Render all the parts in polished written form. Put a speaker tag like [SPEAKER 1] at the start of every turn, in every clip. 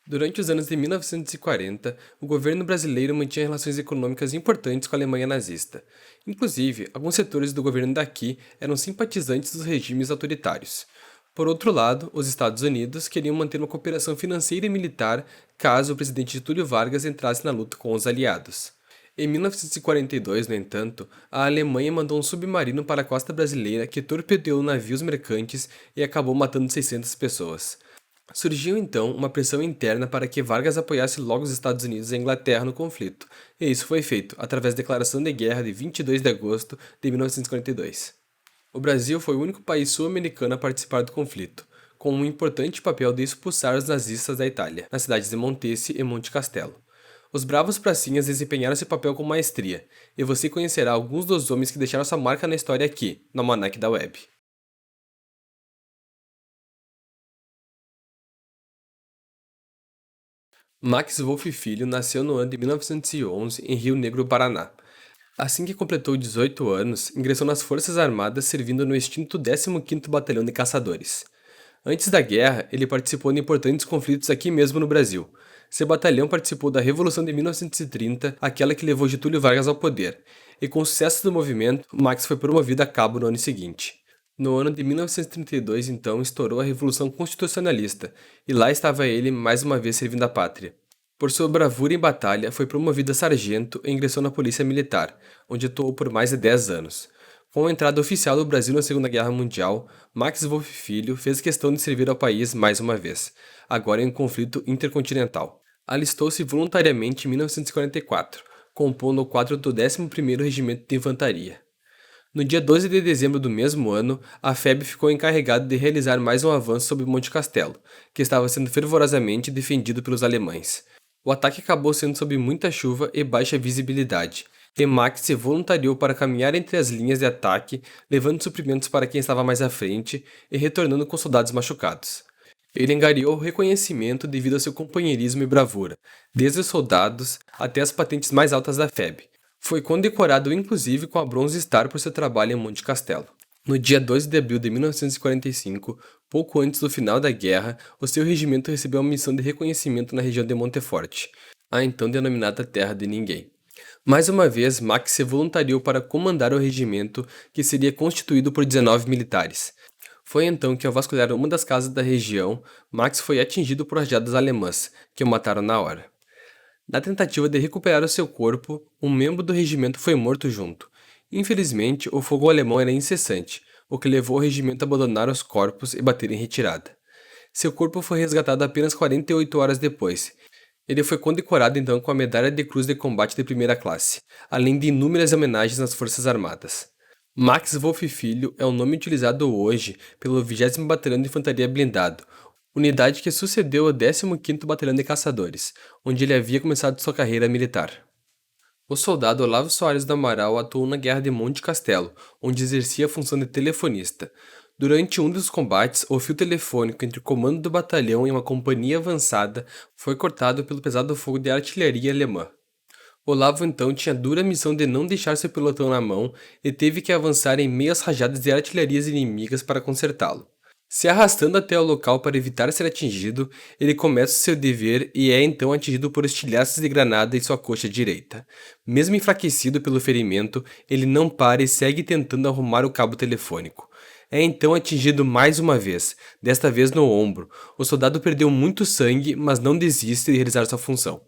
[SPEAKER 1] Durante os anos de 1940, o governo brasileiro mantinha relações econômicas importantes com a Alemanha nazista. Inclusive, alguns setores do governo daqui eram simpatizantes dos regimes autoritários. Por outro lado, os Estados Unidos queriam manter uma cooperação financeira e militar caso o presidente Getúlio Vargas entrasse na luta com os aliados. Em 1942, no entanto, a Alemanha mandou um submarino para a costa brasileira que torpedeou navios mercantes e acabou matando 600 pessoas. Surgiu então uma pressão interna para que Vargas apoiasse logo os Estados Unidos e a Inglaterra no conflito, e isso foi feito através da Declaração de Guerra de 22 de agosto de 1942. O Brasil foi o único país sul-americano a participar do conflito, com um importante papel de expulsar os nazistas da Itália, nas cidades de Montese e Monte Castelo. Os bravos pracinhas desempenharam esse papel com maestria, e você conhecerá alguns dos homens que deixaram sua marca na história aqui, no Almanac da Web. Max Wolff Filho nasceu no ano de 1911 em Rio Negro, Paraná. Assim que completou 18 anos, ingressou nas Forças Armadas servindo no extinto 15º Batalhão de Caçadores. Antes da guerra, ele participou de importantes conflitos aqui mesmo no Brasil. Seu batalhão participou da Revolução de 1930, aquela que levou Getúlio Vargas ao poder, e com o sucesso do movimento, Max foi promovido a cabo no ano seguinte. No ano de 1932, então, estourou a Revolução Constitucionalista, e lá estava ele mais uma vez servindo a pátria. Por sua bravura em batalha, foi promovido a sargento e ingressou na Polícia Militar, onde atuou por mais de 10 anos. Com a entrada oficial do Brasil na Segunda Guerra Mundial, Max Wolff Filho fez questão de servir ao país mais uma vez, agora em um conflito intercontinental. Alistou-se voluntariamente em 1944, compondo o quadro do 11º Regimento de Infantaria. No dia 12 de dezembro do mesmo ano, a FEB ficou encarregada de realizar mais um avanço sobre Monte Castelo, que estava sendo fervorosamente defendido pelos alemães. O ataque acabou sendo sob muita chuva e baixa visibilidade, e Max se voluntariou para caminhar entre as linhas de ataque, levando suprimentos para quem estava mais à frente e retornando com soldados machucados. Ele angariou reconhecimento devido ao seu companheirismo e bravura, desde os soldados até as patentes mais altas da FEB. Foi condecorado inclusive com a Bronze Star por seu trabalho em Monte Castelo. No dia 12 de abril de 1945, pouco antes do final da guerra, o seu regimento recebeu uma missão de reconhecimento na região de Monteforte, a então denominada Terra de Ninguém. Mais uma vez, Max se voluntariou para comandar o regimento, que seria constituído por 19 militares. Foi então que, ao vasculhar uma das casas da região, Max foi atingido por rajadas alemãs, que o mataram na hora. Na tentativa de recuperar o seu corpo, um membro do regimento foi morto junto. Infelizmente, o fogo alemão era incessante, o que levou o regimento a abandonar os corpos e bater em retirada. Seu corpo foi resgatado apenas 48 horas depois. Ele foi condecorado então com a Medalha de Cruz de Combate de primeira classe, além de inúmeras homenagens nas Forças Armadas. Max Wolff Filho é o nome utilizado hoje pelo 20º Batalhão de Infantaria Blindado, unidade que sucedeu ao 15º Batalhão de Caçadores, onde ele havia começado sua carreira militar. O soldado Olavo Soares do Amaral atuou na Guerra de Monte Castelo, onde exercia a função de telefonista. Durante um dos combates, o fio telefônico entre o comando do batalhão e uma companhia avançada foi cortado pelo pesado fogo de artilharia alemã. Olavo então tinha a dura missão de não deixar seu pelotão na mão e teve que avançar em meio às rajadas de artilharias inimigas para consertá-lo. Se arrastando até o local para evitar ser atingido, ele começa seu dever e é então atingido por estilhaços de granada em sua coxa direita. Mesmo enfraquecido pelo ferimento, ele não para e segue tentando arrumar o cabo telefônico. É então atingido mais uma vez, desta vez no ombro. O soldado perdeu muito sangue, mas não desiste de realizar sua função.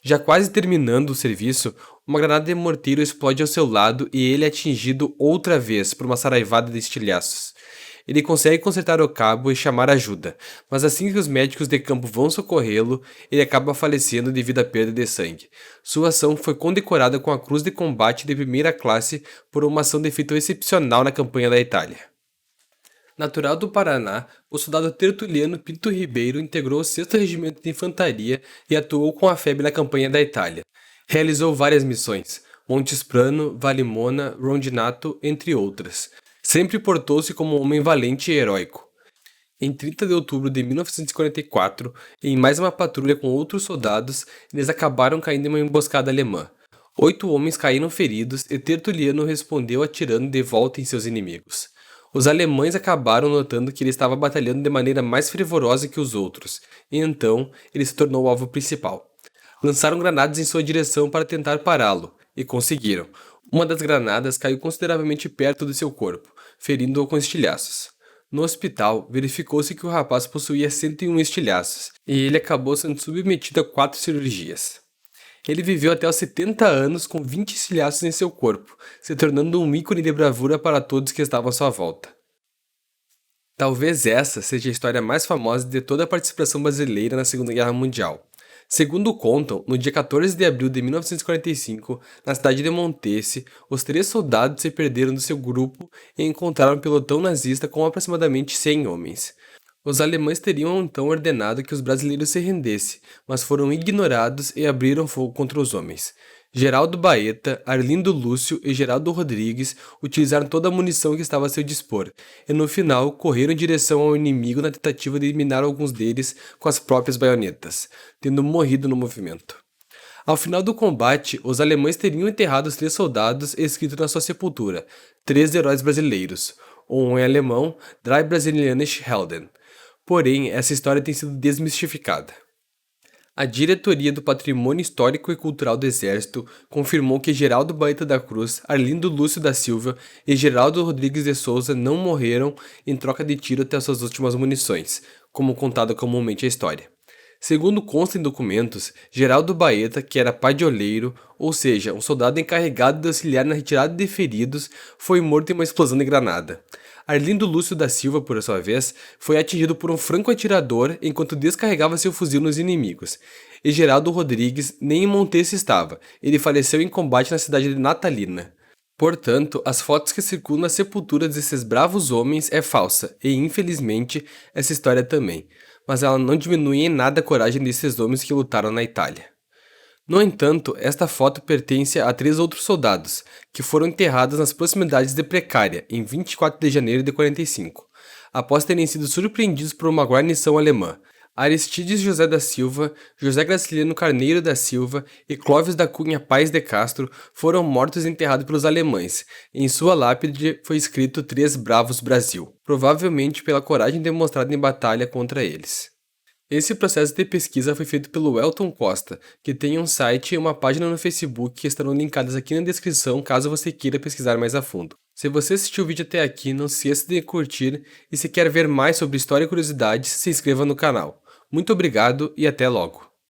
[SPEAKER 1] Já quase terminando o serviço, uma granada de morteiro explode ao seu lado e ele é atingido outra vez por uma saraivada de estilhaços. Ele consegue consertar o cabo e chamar ajuda, mas assim que os médicos de campo vão socorrê-lo, ele acaba falecendo devido à perda de sangue. Sua ação foi condecorada com a Cruz de Combate de primeira classe por uma ação de feito excepcional na campanha da Itália. Natural do Paraná, o soldado Tertuliano Pinto Ribeiro integrou o 6º Regimento de Infantaria e atuou com a FEB na campanha da Itália. Realizou várias missões, Montes Prano, Valimona, Rondinato, entre outras. Sempre portou-se como um homem valente e heróico. Em 30 de outubro de 1944, em mais uma patrulha com outros soldados, eles acabaram caindo em uma emboscada alemã. 8 homens caíram feridos e Tertuliano respondeu atirando de volta em seus inimigos. Os alemães acabaram notando que ele estava batalhando de maneira mais fervorosa que os outros, e então ele se tornou o alvo principal. Lançaram granadas em sua direção para tentar pará-lo, e conseguiram. Uma das granadas caiu consideravelmente perto do seu corpo, ferindo-o com estilhaços. No hospital, verificou-se que o rapaz possuía 101 estilhaços, e ele acabou sendo submetido a 4 cirurgias. Ele viveu até os 70 anos com 20 estilhaços em seu corpo, se tornando um ícone de bravura para todos que estavam à sua volta. Talvez essa seja a história mais famosa de toda a participação brasileira na Segunda Guerra Mundial. Segundo contam, no dia 14 de abril de 1945, na cidade de Montese, os 3 soldados se perderam do seu grupo e encontraram um pelotão nazista com aproximadamente 100 homens. Os alemães teriam então ordenado que os brasileiros se rendessem, mas foram ignorados e abriram fogo contra os homens. Geraldo Baeta, Arlindo Lúcio e Geraldo Rodrigues utilizaram toda a munição que estava a seu dispor, e no final correram em direção ao inimigo na tentativa de eliminar alguns deles com as próprias baionetas, tendo morrido no movimento. Ao final do combate, os alemães teriam enterrado os 3 soldados e escrito na sua sepultura: 3 heróis brasileiros, um em alemão, Drei Brasilianische Helden. Porém, essa história tem sido desmistificada. A Diretoria do Patrimônio Histórico e Cultural do Exército confirmou que Geraldo Baeta da Cruz, Arlindo Lúcio da Silva e Geraldo Rodrigues de Souza não morreram em troca de tiro até suas últimas munições, como contada comumente a história. Segundo consta em documentos, Geraldo Baeta, que era padioleiro, ou seja, um soldado encarregado de auxiliar na retirada de feridos, foi morto em uma explosão de granada. Arlindo Lúcio da Silva, por sua vez, foi atingido por um franco-atirador enquanto descarregava seu fuzil nos inimigos. E Geraldo Rodrigues nem em Montese estava, ele faleceu em combate na cidade de Natalina. Portanto, as fotos que circulam na sepultura desses bravos homens é falsa, e infelizmente, essa história também. Mas ela não diminui em nada a coragem desses homens que lutaram na Itália. No entanto, esta foto pertence a 3 outros soldados, que foram enterrados nas proximidades de Precária, em 24 de janeiro de 45, após terem sido surpreendidos por uma guarnição alemã. Aristides José da Silva, José Graciliano Carneiro da Silva e Clóvis da Cunha Paes de Castro foram mortos e enterrados pelos alemães. Em sua lápide foi escrito 3 Bravos Brasil, provavelmente pela coragem demonstrada em batalha contra eles. Esse processo de pesquisa foi feito pelo Elton Costa, que tem um site e uma página no Facebook que estarão linkadas aqui na descrição caso você queira pesquisar mais a fundo. Se você assistiu o vídeo até aqui, não se esqueça de curtir e se quer ver mais sobre história e curiosidades, se inscreva no canal. Muito obrigado e até logo!